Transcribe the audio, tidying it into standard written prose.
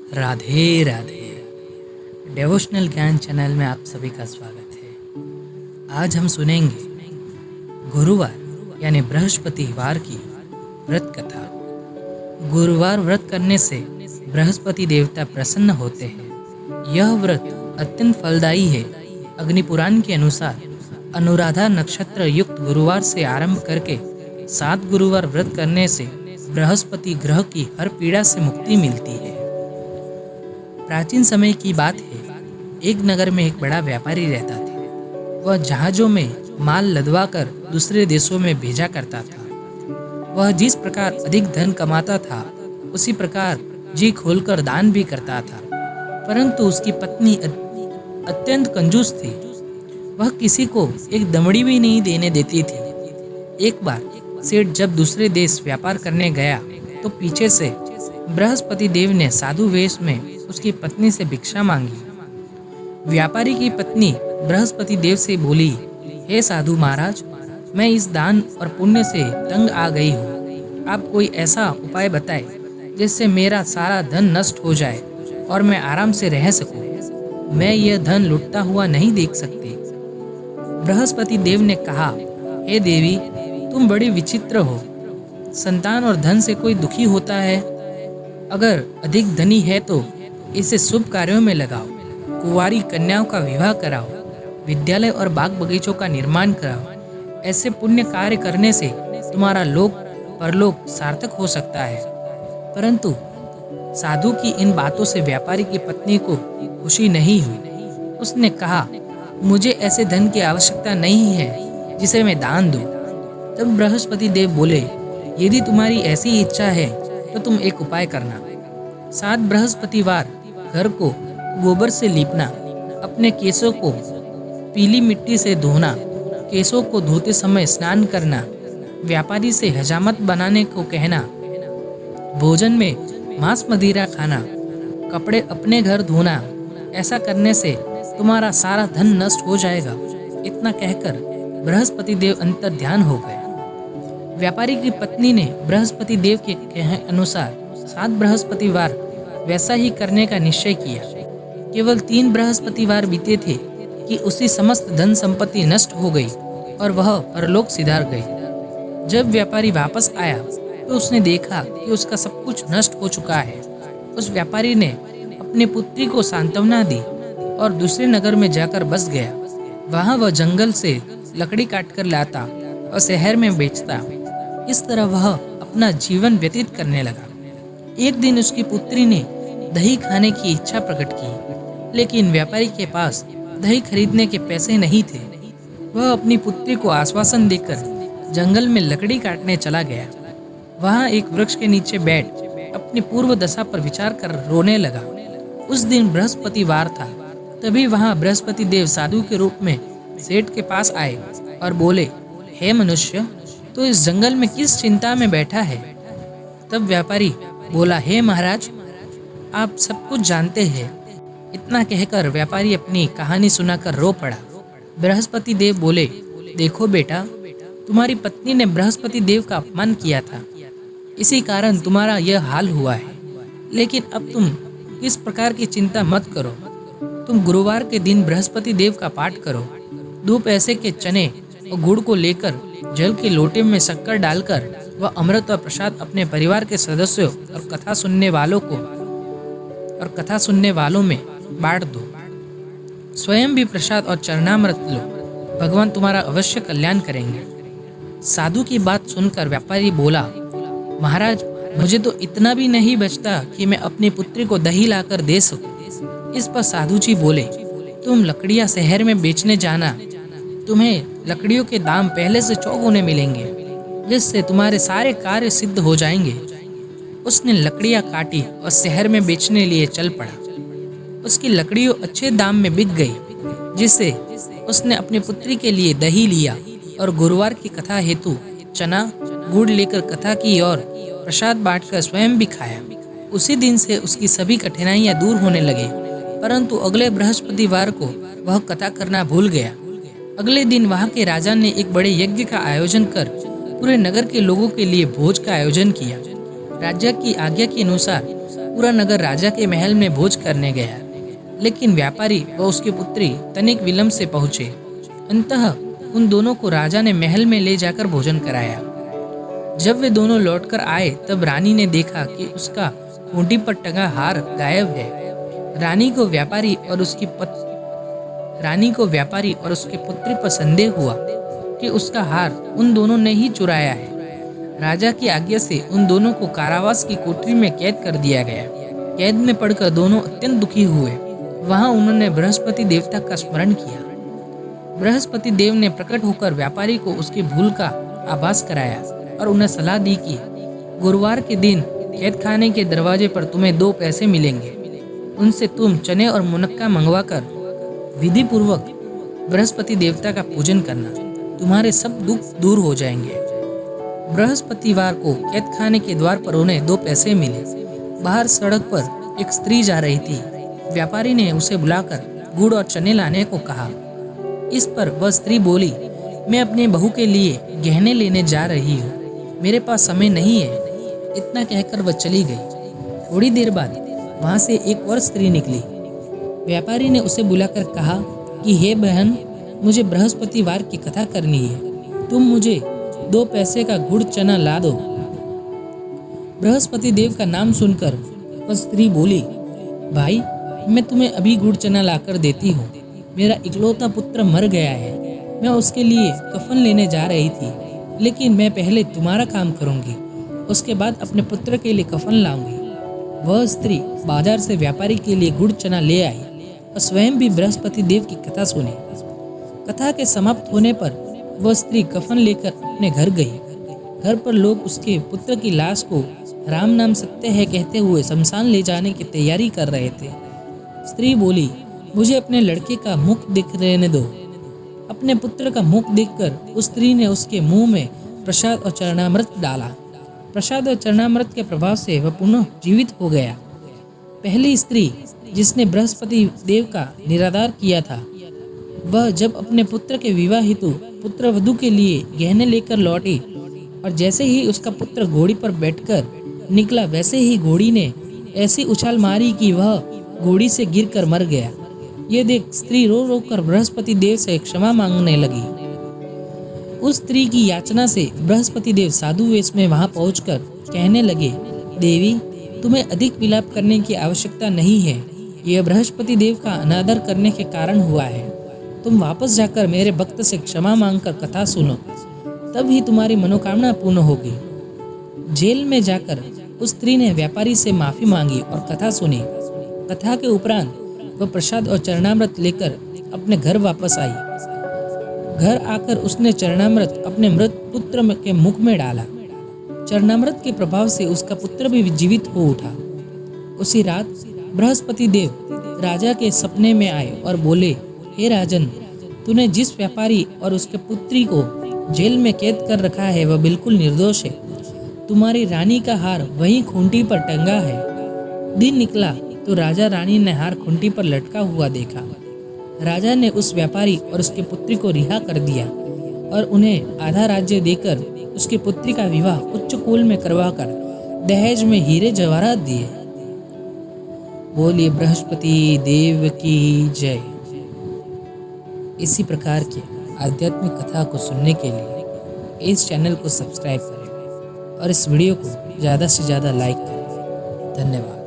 Radhe Radhe. Devotional ज्ञान channel में आप सभी का स्वागत है। आज हम सुनेंगे गुरुवार यानी बृहस्पतिवार की व्रत कथा। गुरुवार व्रत करने से बृहस्पति देवता प्रसन्न होते हैं। यह व्रत अत्यंत फलदायी है। अग्निपुराण के अनुसार अनुराधा नक्षत्र युक्त गुरुवार से आरंभ करके 7 गुरुवार व्रत करने से बृहस्पति ग्रह की हर पीड़ा से मुक्ति मिलती है। प्राचीन समय की बात है, एक नगर में एक बड़ा व्यापारी रहता था। वह जहाजों में माल लदवा कर दूसरे देशों में भेजा करता था। वह जिस प्रकार अधिक धन कमाता था, उसी प्रकार जी खोलकर दान भी करता था। परंतु उसकी पत्नी अत्यंत कंजूस थी। वह किसी को एक दमड़ी भी नहीं देने देती थी। एक बार सेठ जब दूसरे देश व्यापार करने गया तो पीछे से बृहस्पति देव ने साधु वेश में उसकी पत्नी से भिक्षा मांगी। व्यापारी की पत्नी बृहस्पति देव से बोली, हे साधु महाराज, मैं इस दान और पुण्य से तंग आ गई हूँ। आप कोई ऐसा उपाय बताएं जिससे मेरा सारा धन नष्ट हो जाए और मैं आराम से रह सकूं। मैं यह धन लुटता हुआ नहीं देख सकती। बृहस्पति देव ने कहा, हे देवी, तुम बड़ी विचित्र हो। संतान और धन से कोई दुखी होता है? अगर अधिक धनी है तो इसे शुभ कार्यों में लगाओ। कुंवारी कन्याओं का विवाह कराओ, विद्यालय और बाग बगीचों का निर्माण कराओ। ऐसे पुण्य कार्य करने से तुम्हारा लोक परलोक सार्थक हो सकता है। परंतु साधु की इन बातों से व्यापारी की पत्नी को खुशी नहीं हुई। उसने कहा, मुझे ऐसे धन की आवश्यकता नहीं है जिसे मैं दान दूं। तब बृहस्पति देव बोले, यदि तुम्हारी ऐसी इच्छा है तो तुम एक उपाय करना। 7 बृहस्पतिवार घर को गोबर से लीपना, अपने केसों को पीली मिट्टी से धोना, केसों को धोते समय स्नान करना, व्यापारी से हजामत बनाने को कहना, भोजन में मांस मदिरा खाना, कपड़े अपने घर धोना। ऐसा करने से तुम्हारा सारा धन नष्ट हो जाएगा। इतना कहकर बृहस्पति देव अंतर ध्यान हो गए। व्यापारी की पत्नी ने बृहस्पति देव के कहे अनुसार 7 बृहस्पतिवार वैसा ही करने का निश्चय किया। केवल 3 बृहस्पतिवार बीते थे कि उसकी समस्त धन संपत्ति नष्ट हो गई और वह परलोक सिधार गई। जब व्यापारी वापस आया तो उसने देखा कि उसका सब कुछ नष्ट हो चुका है। उस व्यापारी ने अपनी पुत्री को सांत्वना दी और दूसरे नगर में जाकर बस गया। वहाँ वह जंगल से लकड़ी काट कर लाता और शहर में बेचता। इस तरह वह अपना जीवन व्यतीत करने लगा। एक दिन उसकी पुत्री ने दही खाने की इच्छा प्रकट की, लेकिन व्यापारी के पास दही खरीदने के पैसे नहीं थे। वह अपनी पुत्री को आश्वासन देकर जंगल में लकड़ी काटने चला गया। वहाँ एक वृक्ष के नीचे बैठ अपनी पूर्व दशा पर विचार कर रोने लगा। उस दिन बृहस्पतिवार था। तभी वहाँ बृहस्पति देव साधु के रूप में सेठ के पास आए और बोले, हे मनुष्य, तो इस जंगल में किस चिंता में बैठा है? तब व्यापारी बोला, हे महाराज, आप सब कुछ जानते हैं। इतना कहकर व्यापारी अपनी कहानी सुनाकर रो पड़ा। बृहस्पति देव बोले, देखो बेटा, तुम्हारी पत्नी ने बृहस्पति देव का अपमान किया था, इसी कारण तुम्हारा यह हाल हुआ है। लेकिन अब तुम इस प्रकार की चिंता मत करो। तुम गुरुवार के दिन बृहस्पति देव का पाठ करो। 2 पैसे के चने और गुड़ को लेकर जल के लोटे में शक्कर डालकर वह अमृत और प्रसाद अपने परिवार के सदस्यों और कथा सुनने वालों में बांट दो। स्वयं भी प्रसाद और चरणामृत लो। भगवान तुम्हारा अवश्य कल्याण करेंगे। साधु की बात सुनकर व्यापारी बोला, महाराज, मुझे तो इतना भी नहीं बचता कि मैं अपनी पुत्री को दही लाकर दे सकूं। इस पर साधु जी बोले, तुम लकड़ियां शहर में बेचने जाना। तुम्हें लकड़ियों के दाम पहले से चौगुने मिलेंगे, जिससे तुम्हारे सारे कार्य सिद्ध हो जाएंगे। उसने लकड़ियां काटी और शहर में बेचने लिए चल पड़ा। उसकी लकड़ियों अच्छे दाम में बिक गई, जिससे उसने अपनी पुत्री के लिए दही लिया और गुरुवार की कथा हेतु चना गुड़ लेकर कथा की और प्रसाद बांटकर स्वयं भी खाया। उसी दिन से उसकी सभी कठिनाइयां दूर होने लगी। परंतु अगले बृहस्पतिवार को वह कथा करना भूल गया। अगले दिन वहां के राजा ने एक बड़े यज्ञ का आयोजन कर पूरे नगर के लोगों के लिए भोज का आयोजन किया। राजा की आज्ञा के अनुसार पूरा नगर राजा के महल में भोज करने गया, लेकिन व्यापारी व उसकी पुत्री तनिक विलंब से पहुंचे। अंततः उन दोनों को राजा ने महल में ले जाकर भोजन कराया। जब वे दोनों लौटकर आए तब रानी ने देखा कि उसका खूंटी पर टंगा हार गायब है। रानी को व्यापारी और उसकी पुत्री पर संदेह हुआ कि उसका हार उन दोनों ने ही चुराया है। राजा की आज्ञा से उन दोनों को कारावास की कोठरी में कैद कर दिया गया। कैद में पड़कर दोनों अत्यंत दुखी हुए। वहां उन्होंने बृहस्पति देवता का स्मरण किया। बृहस्पति देव ने प्रकट होकर व्यापारी को उसकी भूल का आभास कराया और उन्हें सलाह दी कि गुरुवार के दिन कैद खाने के दरवाजे पर तुम्हें 2 पैसे मिलेंगे। उनसे तुम चने और मुनक्का मंगवाकर विधि पूर्वक बृहस्पति देवता का पूजन करना, तुम्हारे सब दुख दूर हो जाएंगे। बृहस्पतिवार को कैद खाने के द्वार पर उन्हें 2 पैसे मिले। बाहर सड़क पर एक स्त्री जा रही थी। व्यापारी ने उसे बुलाकर गुड़ और चने लाने को कहा। इस पर वह स्त्री बोली, मैं अपने बहू के लिए गहने लेने जा रही हूँ, मेरे पास समय नहीं है। इतना कहकर वह चली गई। थोड़ी देर बाद वहाँ से एक और स्त्री निकली। व्यापारी ने उसे बुलाकर कहा कि हे बहन, मुझे बृहस्पतिवार की कथा करनी है, तुम मुझे 2 पैसे का गुड़ चना ला दो। बृहस्पति देव का नाम सुनकर वह स्त्री बोली, भाई मैं तुम्हें अभी गुड़ चना लाकर देती हूँ। मेरा इकलौता पुत्र मर गया है, मैं उसके लिए कफन लेने जा रही थी, लेकिन मैं पहले तुम्हारा काम करूँगी, उसके बाद अपने पुत्र के लिए कफन लाऊंगी। वह स्त्री बाजार से व्यापारी के लिए गुड़ चना ले आई और स्वयं भी बृहस्पति देव की कथा सुनी। कथा के समाप्त होने पर वह स्त्री कफन लेकर अपने घर गई। घर पर लोग उसके पुत्र की लाश को राम नाम सत्य है कहते हुए शमशान ले जाने की तैयारी कर रहे थे। स्त्री बोली, मुझे अपने लड़के का मुख दिख रहने दो। अपने पुत्र का मुख देखकर उस स्त्री ने उसके मुंह में प्रसाद और चरणामृत डाला। प्रसाद और चरणामृत के प्रभाव से वह पुनः जीवित हो गया। पहली स्त्री जिसने बृहस्पति देव का निरादर किया था, वह जब अपने पुत्र के विवाह हेतु पुत्र वधू के लिए गहने लेकर लौटी और जैसे ही उसका पुत्र घोड़ी पर बैठकर निकला, वैसे ही घोड़ी ने ऐसी उछाल मारी कि वह घोड़ी से गिरकर मर गया। ये देख स्त्री रो रो कर बृहस्पति देव से क्षमा मांगने लगी। उस स्त्री की याचना से बृहस्पति देव साधु वेश में वहां पहुंचकर कहने लगे, देवी तुम्हें अधिक विलाप करने की आवश्यकता नहीं है, यह बृहस्पति देव का अनादर करने के कारण हुआ है। तुम वापस जाकर मेरे भक्त से क्षमा मांगकर कथा सुनो, तब ही तुम्हारी मनोकामना पूर्ण होगी। जेल में जाकर उस स्त्री ने व्यापारी से माफी मांगी और कथा सुनी। कथा के उपरांत वह प्रसाद और चरणामृत लेकर अपने घर वापस आई। घर आकर उसने चरणामृत अपने मृत पुत्र के मुख में डाला। चरणामृत के प्रभाव से उसका पुत्र भी जीवित हो उठा। उसी रात बृहस्पति देव राजा के सपने में आए और बोले, हे राजन, तूने जिस व्यापारी और उसके पुत्री को जेल में कैद कर रखा है वह बिल्कुल निर्दोष है। तुम्हारी रानी का हार वहीं खूंटी पर टंगा है। दिन निकला तो राजा रानी ने हार खूंटी पर लटका हुआ देखा। राजा ने उस व्यापारी और उसकी पुत्री को रिहा कर दिया और उन्हें आधा राज्य देकर उसकी पुत्री का विवाह उच्च कुल में करवाकर दहेज में हीरे जवाहरात दिए। बोलिए बृहस्पति देव की जय। इसी प्रकार के आध्यात्मिक कथा को सुनने के लिए इस चैनल को सब्सक्राइब करें और इस वीडियो को ज़्यादा से ज़्यादा लाइक करें। धन्यवाद।